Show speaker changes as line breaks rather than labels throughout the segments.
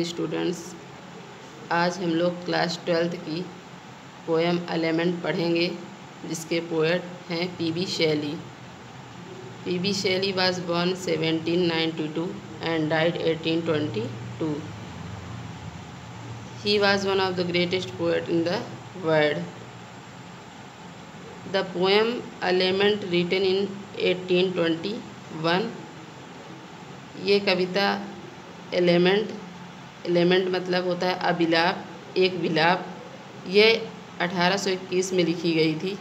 Students, आज हम लोग क्लास 12th की पोएम एलिमेंट पढ़ेंगे, जिसके पोएट हैं पी.बी. शैली। पी.बी. शैली was born 1792 and died 1822. He was one of the greatest poet in the world. The poem Element written in 1821. ये कविता एलिमेंट मतलब होता है अभिलाप, एक विलाप। यह 1821 में लिखी गई थी।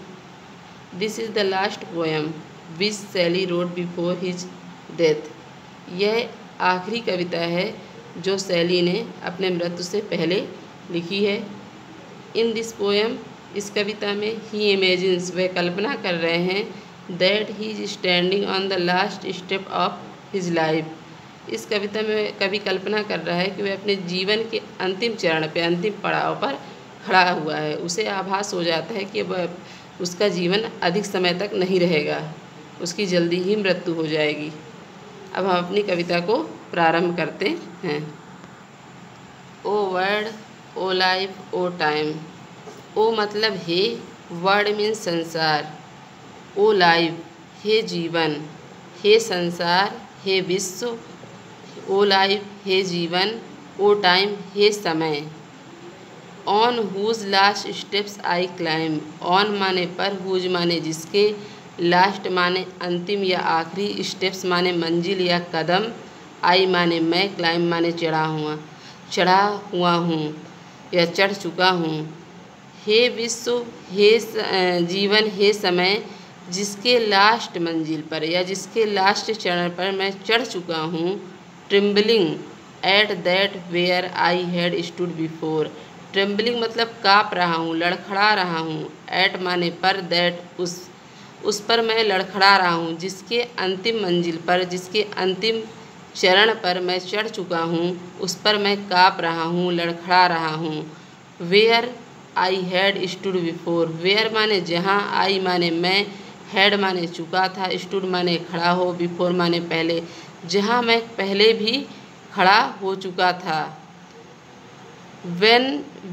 This is the last poem विच शैली रोट बिफोर हिज डेथ। यह आखिरी कविता है जो शैली ने अपने मृत्यु से पहले लिखी है। इन दिस पोएम, इस कविता में ही इमेजिन्स, वह कल्पना कर रहे हैं that he is standing on the last step of his life. इस कविता में कवि कल्पना कर रहा है कि वह अपने जीवन के अंतिम चरण पे, अंतिम पड़ाव पर खड़ा हुआ है। उसे आभास हो जाता है कि वह उसका जीवन अधिक समय तक नहीं रहेगा, उसकी जल्दी ही मृत्यु हो जाएगी। अब हम अपनी कविता को प्रारंभ करते हैं। O word, O life, O time. ओ मतलब हे, वर्ड मीन्स संसार। ओ लाइफ, हे जीवन। हे संसार, हे विश्व। ओ लाइफ, हे जीवन। ओ टाइम, हे समय। On whose last steps I climb. On माने पर, हुज माने जिसके, लास्ट माने अंतिम या आखिरी, स्टेप्स माने मंजिल या कदम, आई माने मैं, क्लाइम माने चढ़ा हुआ हूँ या चढ़ चुका हूँ। हे विश्व, हे जीवन, हे समय, जिसके लास्ट मंजिल पर या जिसके लास्ट चरण पर मैं चढ़ चुका हूँ। Trembling at that where I had stood before. Trembling मतलब काँप रहा हूँ, लड़खड़ा रहा हूँ। एट माने पर, दैट उस पर मैं लड़खड़ा रहा हूँ, जिसके अंतिम मंजिल पर, जिसके अंतिम चरण पर मैं चढ़ चुका हूँ, उस पर मैं काँप रहा हूँ, लड़खड़ा रहा हूँ। Where I had stood before. Where माने जहाँ, आई माने मैं, हैड माने चुका था, स्टूड माने खड़ा हो, बिफोर माने पहले, जहाँ मैं पहले भी खड़ा हो चुका था। When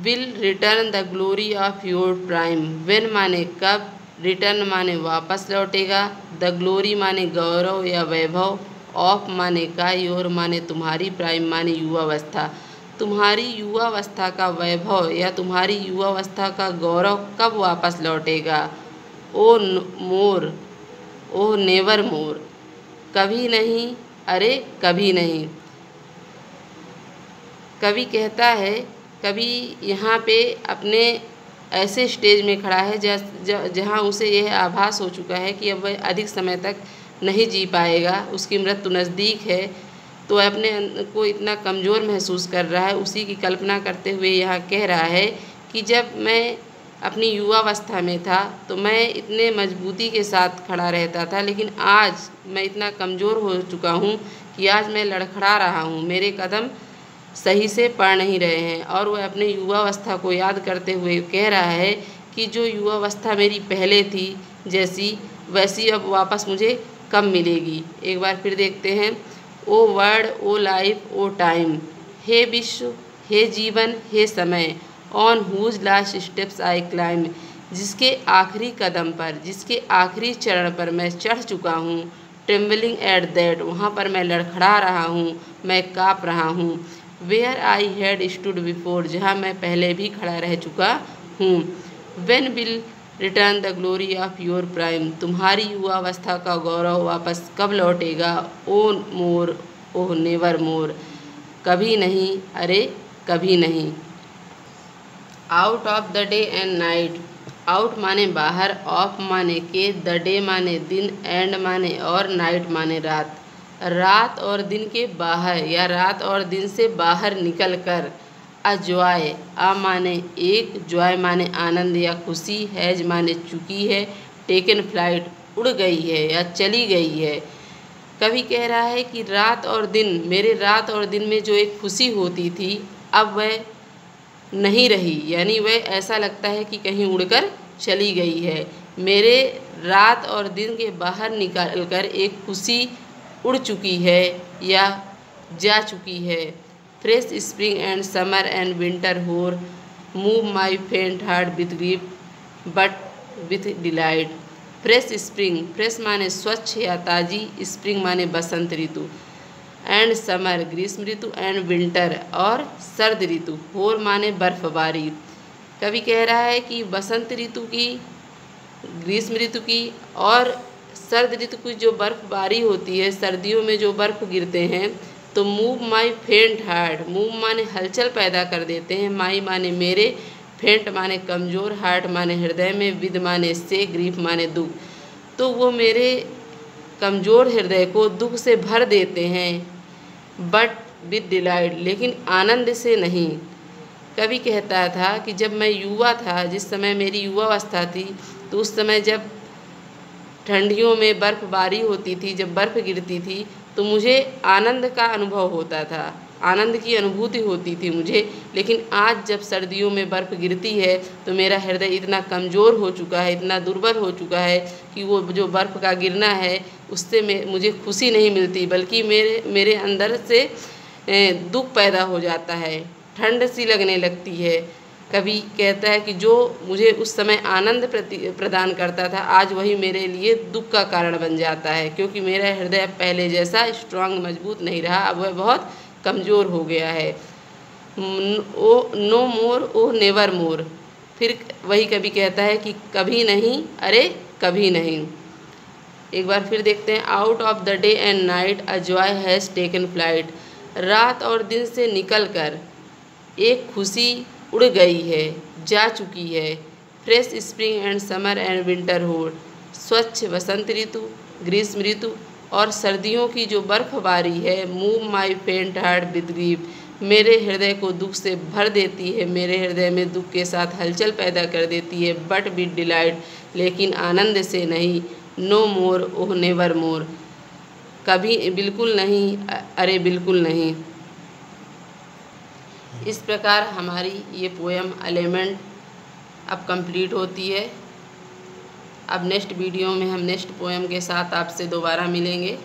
will return the glory of your prime। When माने कब, रिटर्न माने वापस लौटेगा, द ग्लोरी माने गौरव या वैभव, ऑफ माने का, योर माने तुम्हारी, प्राइम माने युवावस्था। तुम्हारी युवावस्था का वैभव या तुम्हारी युवावस्था का गौरव कब वापस लौटेगा। ओ मोर, ओ नेवर मोर। कभी नहीं, अरे कभी नहीं। कवि कहता है, कवि यहाँ पे अपने ऐसे स्टेज में खड़ा है जहाँ उसे यह आभास हो चुका है कि अब वह अधिक समय तक नहीं जी पाएगा, उसकी मृत्यु नज़दीक है। तो अपने को इतना कमज़ोर महसूस कर रहा है। उसी की कल्पना करते हुए यहाँ कह रहा है कि जब मैं अपनी युवावस्था में था तो मैं इतने मजबूती के साथ खड़ा रहता था, लेकिन आज मैं इतना कमज़ोर हो चुका हूँ कि आज मैं लड़खड़ा रहा हूँ, मेरे कदम सही से पड़ नहीं रहे हैं। और वह अपने युवावस्था को याद करते हुए कह रहा है कि जो युवावस्था मेरी पहले थी जैसी, वैसी अब वापस मुझे कब मिलेगी। एक बार फिर देखते हैं। O word, O life, O time. हे विश्व, हे जीवन, हे समय। On whose last steps I climb. जिसके आखिरी कदम पर, जिसके आखिरी चरण पर मैं चढ़ चुका हूँ। ट्रिम्बलिंग एट दैट, वहाँ पर मैं लड़खड़ा रहा हूँ, मैं काँप रहा हूँ। Where I had stood before, जहाँ मैं पहले भी खड़ा रह चुका हूँ। When will return the glory of your prime. तुम्हारी युवावस्था का गौरव वापस कब लौटेगा। ओ मोर, ओह नेवर मोर। कभी नहीं, अरे कभी नहीं। Out of the day and night. Out माने बाहर, ऑफ माने के, द डे माने दिन, एंड माने और, नाइट माने रात। रात और दिन के बाहर या रात और दिन से बाहर निकल कर। अ जॉय, आ माने एक, जॉय माने आनंद या खुशी, हैज माने चुकी है, टेकन फ्लाइट उड़ गई है या चली गई है। कवि कह रहा है कि रात और दिन, मेरे रात और दिन में जो एक खुशी होती थी, अब वह नहीं रही, यानी वह ऐसा लगता है कि कहीं उड़कर चली गई है। मेरे रात और दिन के बाहर निकलकर एक खुशी उड़ चुकी है या जा चुकी है। Fresh spring and summer and winter होर मूव माई फेंट heart with grief but with delight. Fresh spring, fresh माने स्वच्छ या ताज़ी, स्प्रिंग माने बसंत ऋतु, एंड समर ग्रीष्म ऋतु, एंड विंटर और सर्द ऋतु, होर माने बर्फबारी। कवि कह रहा है कि बसंत ऋतु की, ग्रीष्म ऋतु की और सर्द ऋतु की जो बर्फबारी होती है, सर्दियों में जो बर्फ़ गिरते हैं, तो मूव माई फेंट हार्ट, मूव माने हलचल पैदा कर देते हैं, माई माने मेरे, फेंट माने कमज़ोर, हार्ट माने हृदय में, विद माने से, ग्रीफ माने दुख। तो वो मेरे कमज़ोर हृदय को दुख से भर देते हैं, बट विद डिलाइट, लेकिन आनंद से नहीं। कवि कहता था कि जब मैं युवा था, जिस समय मेरी युवावस्था थी, तो उस समय जब ठंडियों में बर्फ़बारी होती थी, जब बर्फ़ गिरती थी, तो मुझे आनंद का अनुभव होता था, आनंद की अनुभूति होती थी मुझे। लेकिन आज जब सर्दियों में बर्फ़ गिरती है तो मेरा हृदय इतना कमज़ोर हो चुका है, इतना दुर्बल हो चुका है कि वो जो बर्फ़ का गिरना है उससे मुझे खुशी नहीं मिलती, बल्कि मेरे अंदर से दुख पैदा हो जाता है, ठंड सी लगने लगती है। कवि कहता है कि जो मुझे उस समय आनंद प्रदान करता था, आज वही मेरे लिए दुख का कारण बन जाता है, क्योंकि मेरा हृदय पहले जैसा स्ट्रांग मजबूत नहीं रहा, अब वह बहुत कमज़ोर हो गया है। नो मोर ओ नेवर मोर, फिर वही कवि कहता है कि कभी नहीं, अरे कभी नहीं। एक बार फिर देखते हैं। Out of the day and night a joy has taken flight, रात और दिन से निकल कर एक खुशी उड़ गई है, जा चुकी है। Fresh spring and summer and winter होर, स्वच्छ बसंत ऋतु, ग्रीष्म ऋतु और सर्दियों की जो बर्फबारी है, मूव माई फेंट हार्ट विद ग्रीफ, मेरे हृदय को दुख से भर देती है, मेरे हृदय में दुख के साथ हलचल पैदा कर देती है, बट विद डिलाइट, लेकिन आनंद से नहीं। नो मोर ओह नेवर मोर, कभी बिल्कुल नहीं, अरे बिल्कुल नहीं। इस प्रकार हमारी ये पोएम एलिमेंट अब कंप्लीट होती है। अब नेक्स्ट वीडियो में हम नेक्स्ट पोएम के साथ आपसे दोबारा मिलेंगे।